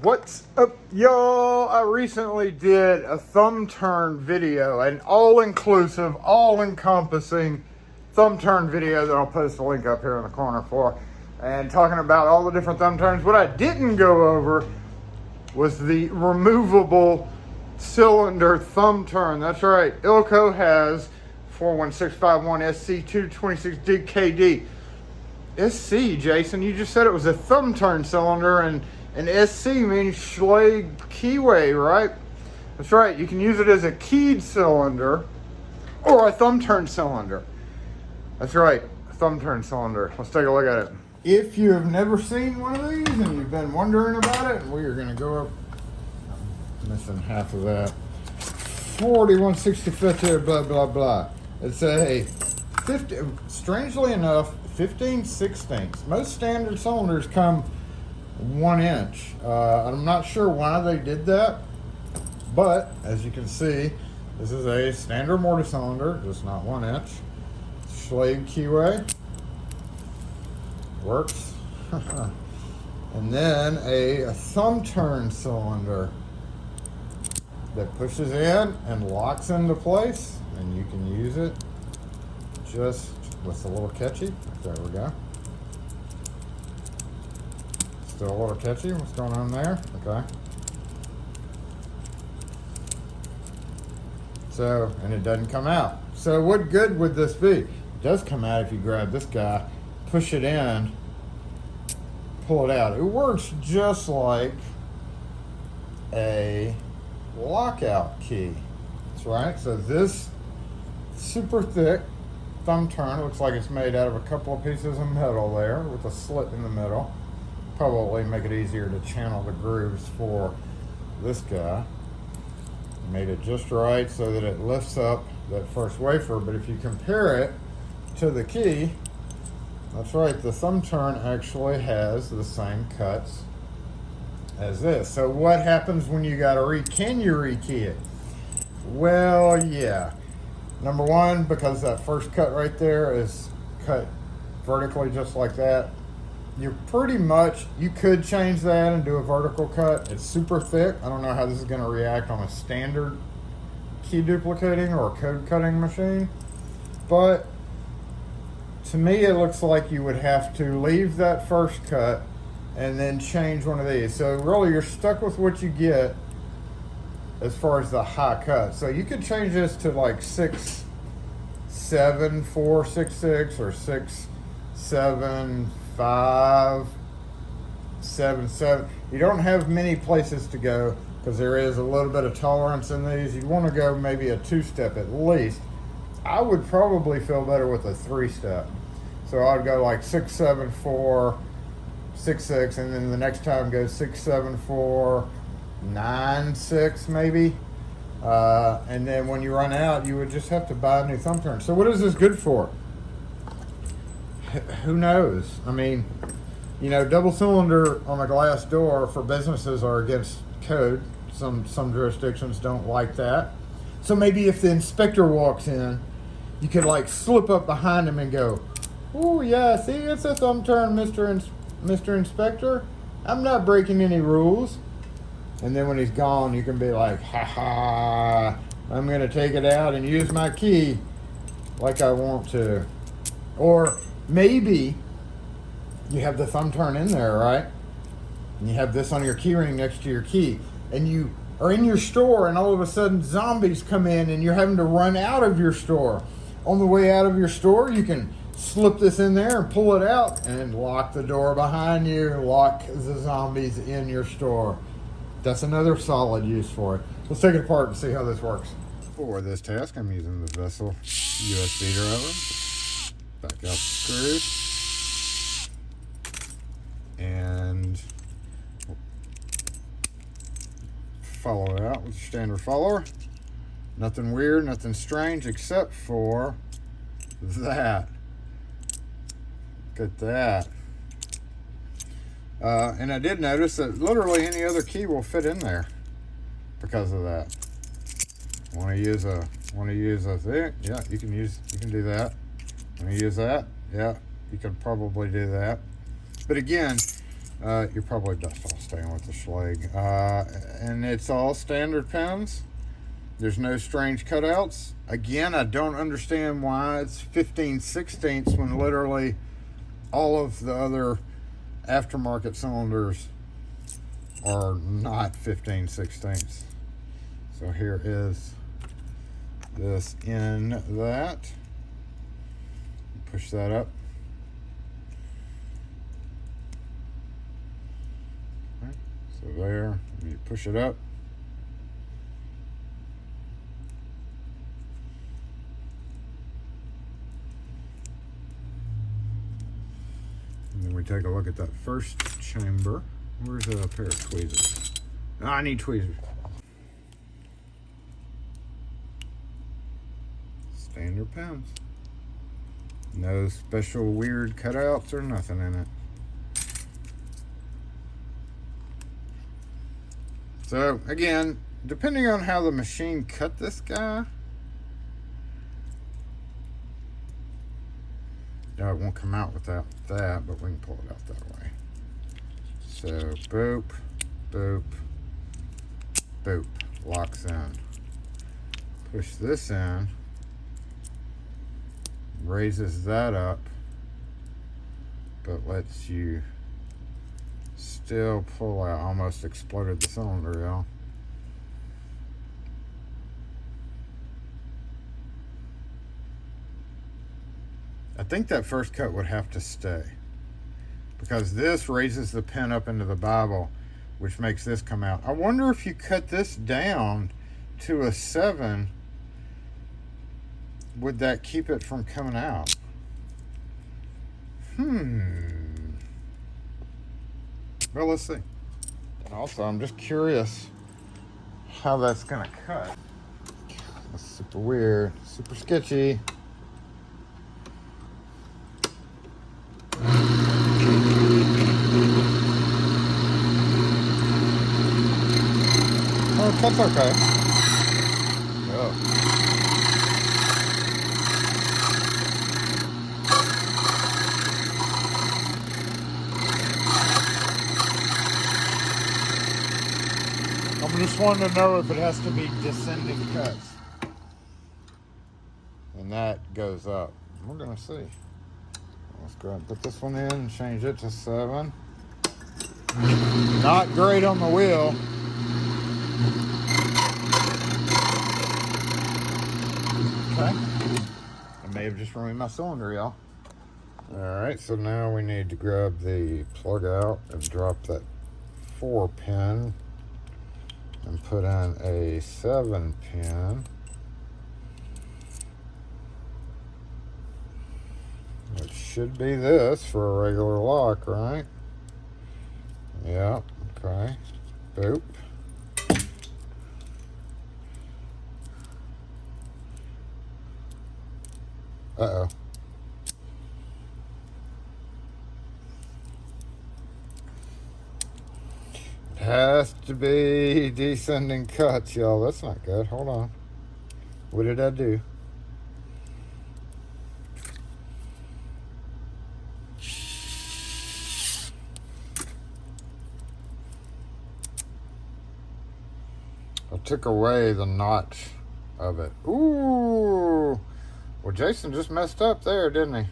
What's up, y'all? I recently did a Thumbturn video, an all-inclusive, all-encompassing Thumbturn video that I'll post a link up here in the corner for, and talking about all the different Thumbturns. What I didn't go over was the removable cylinder Thumbturn. That's right, Ilco has 41651 SC226DKD. SC, Jason, you just said it was a Thumbturn cylinder, and SC means Schlage keyway, right? That's right, you can use it as a keyed cylinder or a Thumbturn cylinder. That's right, a Thumbturn cylinder. Let's take a look at it. If you have never seen one of these and you've been wondering about it, we are going to go up, I'm missing half of that, 41/65 here, blah, blah, blah. It's a 50, strangely enough, 15/16. Most standard cylinders come 1 inch. I'm not sure why they did that, but as you can see, this is a standard Mortise cylinder, just not 1 inch. Schlage keyway works. And then a Thumbturn cylinder that pushes in and locks into place, and you can use it just with a little catchy. There we go. Still a little catchy. What's going on there? Okay. So, and it doesn't come out. So what good would this be? It does come out if you grab this guy, push it in, pull it out. It works just like a lockout key. That's right. So this super thick Thumbturn looks like it's made out of a couple of pieces of metal there with a slit in the middle. Probably make it easier to channel the grooves for this guy. Made it just right so that it lifts up that first wafer, but if you compare it to the key, that's right, the Thumbturn actually has the same cuts as this. So what happens when you gotta can you rekey it? Well, yeah. Number one, because that first cut right there is cut vertically just like that, you're pretty much, you could change that and do a vertical cut. It's super thick. I don't know how this is going to react on a standard key duplicating or code cutting machine, but to me it looks like you would have to leave that first cut and then change one of these. So really you're stuck with what you get as far as the high cut. So you could change this to like 67466 or 67577. You don't have many places to go because there is a little bit of tolerance in these. You want to go maybe a 2-step at least. I would probably feel better with a 3-step. So I'd go like 67466, and then the next time go 67496 maybe. And then when you run out, you would just have to buy a new Thumbturn. So what is this good for? Who knows? I mean, you know, double cylinder on a glass door for businesses are against code. Some jurisdictions don't like that. So maybe if the inspector walks in, you could like slip up behind him and go, "Oh yeah, see, it's a Thumbturn, Mr. Inspector. I'm not breaking any rules." And then when he's gone, you can be like, "Ha ha, I'm gonna take it out and use my key like I want to." Or maybe you have the Thumbturn in there, right? And you have this on your key ring next to your key, and you are in your store, and all of a sudden zombies come in and you're having to run out of your store. On the way out of your store, you can slip this in there and pull it out and lock the door behind you, lock the zombies in your store. That's another solid use for it. Let's take it apart and see how this works. For this task, I'm using the Vessel USB driver. Back out the screws and follow it out with your standard follower. Nothing weird, nothing strange, except for that. Look at that. And I did notice that literally any other key will fit in there because of that. Want to use a thing? Yeah, you can do that. Want to use that? Yeah, you could probably do that. But again, You're probably best off staying with the Schlage. And it's all standard pins. There's no strange cutouts. Again, I don't understand why it's 15/16 when literally all of the other aftermarket cylinders are not 15/16. So here is this in that. Push that up. Right, so there, you push it up. And then we take a look at that first chamber. Where's a pair of tweezers? Oh, I need tweezers. Standard pins. No special weird cutouts or nothing in it. So again, depending on how the machine cut this guy, it won't come out without that, but we can pull it out that way. So boop, boop, boop, locks in. Push this in, raises that up, but lets you still pull out. Almost exploded the cylinder, y'all. I think that first cut would have to stay because this raises the pin up into the Bible, which makes this come out. I wonder if you cut this down to a 7, would that keep it from coming out? Well, let's see. And also, I'm just curious how that's gonna cut. That's super weird, super sketchy. Oh, that's okay. Oh. I'm just wanting to know if it has to be descending cuts. And that goes up. We're gonna see. Let's go ahead and put this one in and change it to 7. Not great on the wheel. Okay. I may have just ruined my cylinder, y'all. Alright, so now we need to grab the plug out and drop that 4 pin and put in a 7 pin. It should be this for a regular lock, right? Yeah, okay. Boop. Uh-oh. It has to be descending cuts, y'all. That's not good. Hold on. What did I do? I took away the notch of it. Ooh. Well, Jason just messed up there, didn't he?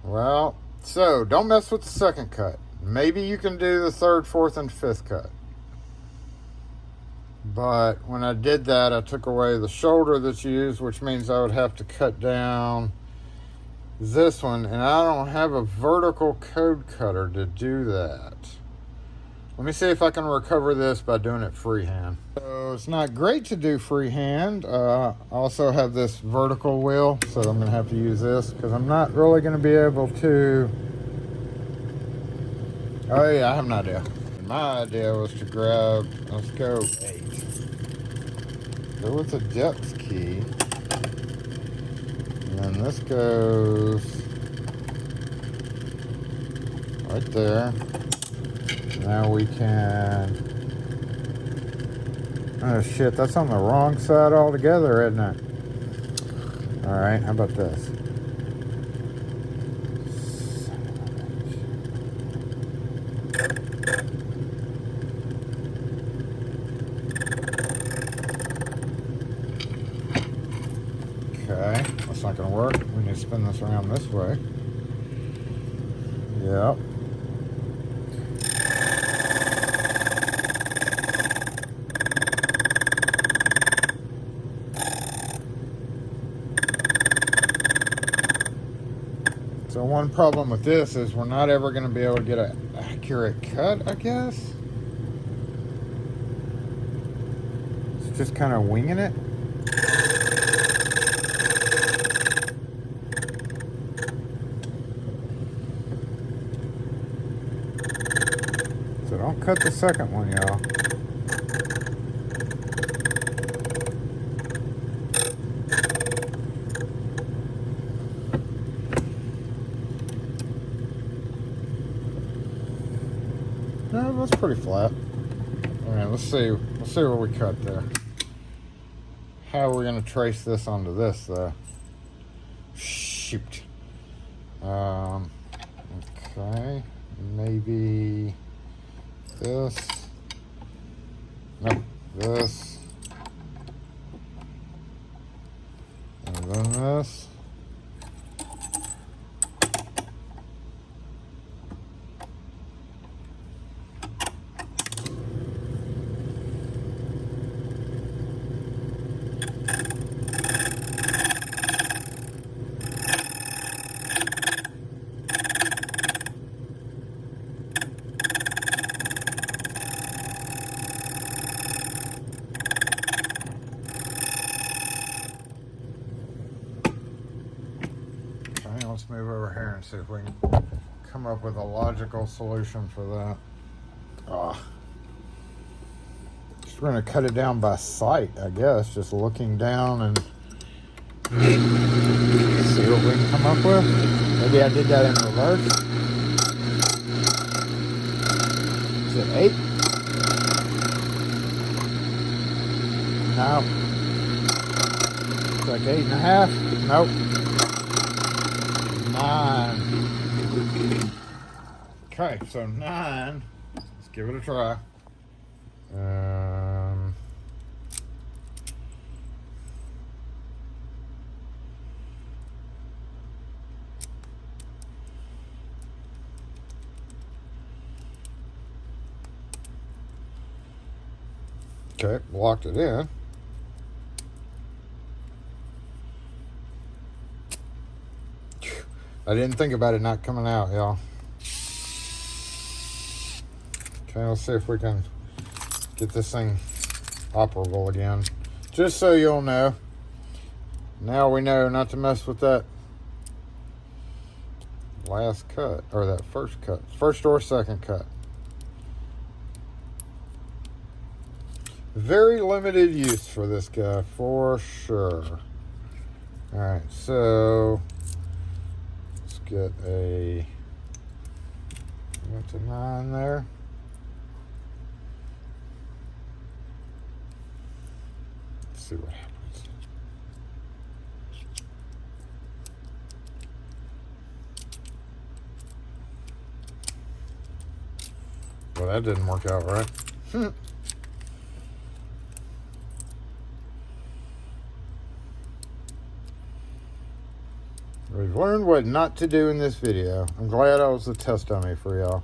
Well, so don't mess with the second cut. Maybe you can do the 3rd, 4th, and 5th cut. But when I did that, I took away the shoulder that's used, which means I would have to cut down this one. And I don't have a vertical code cutter to do that. Let me see if I can recover this by doing it freehand. So it's not great to do freehand. I also have this vertical wheel, so I'm gonna have to use this because I'm not really gonna be able to. Oh yeah, I have an idea. My idea was to grab, let's go 8. Go with the depth key. And then this goes right there. Now we can, oh shit, that's on the wrong side altogether, isn't it? All right, how about this? Okay, that's not gonna work. We need to spin this around this way. Yep. So one problem with this is we're not ever going to be able to get an accurate cut, I guess. It's just kind of winging it. So don't cut the second one, y'all. No, that's pretty flat. All right, let's see where we cut there. How are we going to trace this onto this, though? Shoot. Okay, maybe this. Nope, this. And then this. Let's move over here and see if we can come up with a logical solution for that. Just going to cut it down by sight, I guess. Just looking down and see what we can come up with. Maybe I did that in reverse. Is it 8? No. It's like 8.5. Nope. 9. Okay, so 9. Let's give it a try. Okay, locked it in. I didn't think about it not coming out, y'all. Okay, let's see if we can get this thing operable again. Just so you'll know, now we know not to mess with that last cut, or that first cut. First or second cut. Very limited use for this guy, for sure. Alright, so let's get a, went to 9 there. Let's see what happens. Well, that didn't work out right. We've learned what not to do in this video. I'm glad I was a test dummy for y'all.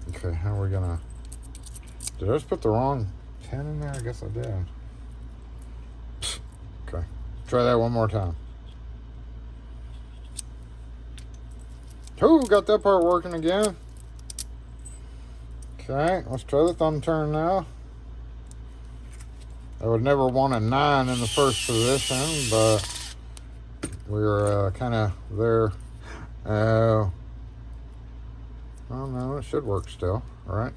Okay, how are we gonna... Did I just put the wrong pin in there? I guess I did. Okay, try that one more time. Oh, got that part working again. Okay, let's try the thumb turn now. I would never want a 9 in the first position, but we're kind of there. Oh no, it should work still. All right.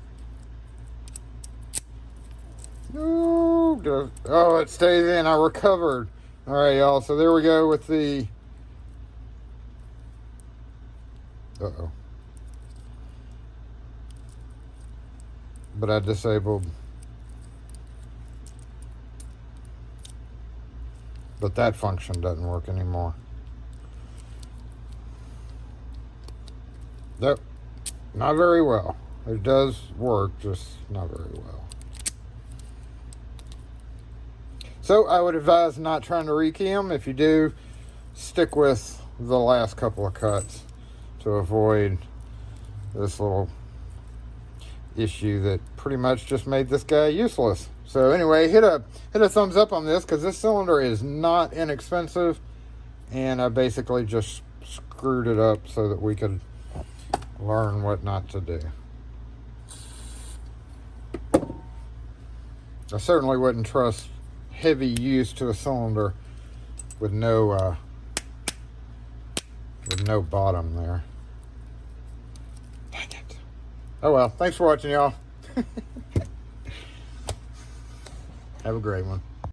No, oh, it stays in. I recovered. All right, y'all. So there we go with the. Uh-oh. But I disabled. But that function doesn't work anymore. Nope. Not very well. It does work, just not very well. So I would advise not trying to rekey them. If you do, stick with the last couple of cuts to avoid this little issue that pretty much just made this guy useless. So anyway, hit a thumbs up on this, because this cylinder is not inexpensive, and I basically just screwed it up so that we could learn what not to do. I certainly wouldn't trust heavy use to a cylinder with no bottom there. Dang it. Oh well, thanks for watching, y'all. Have a great one.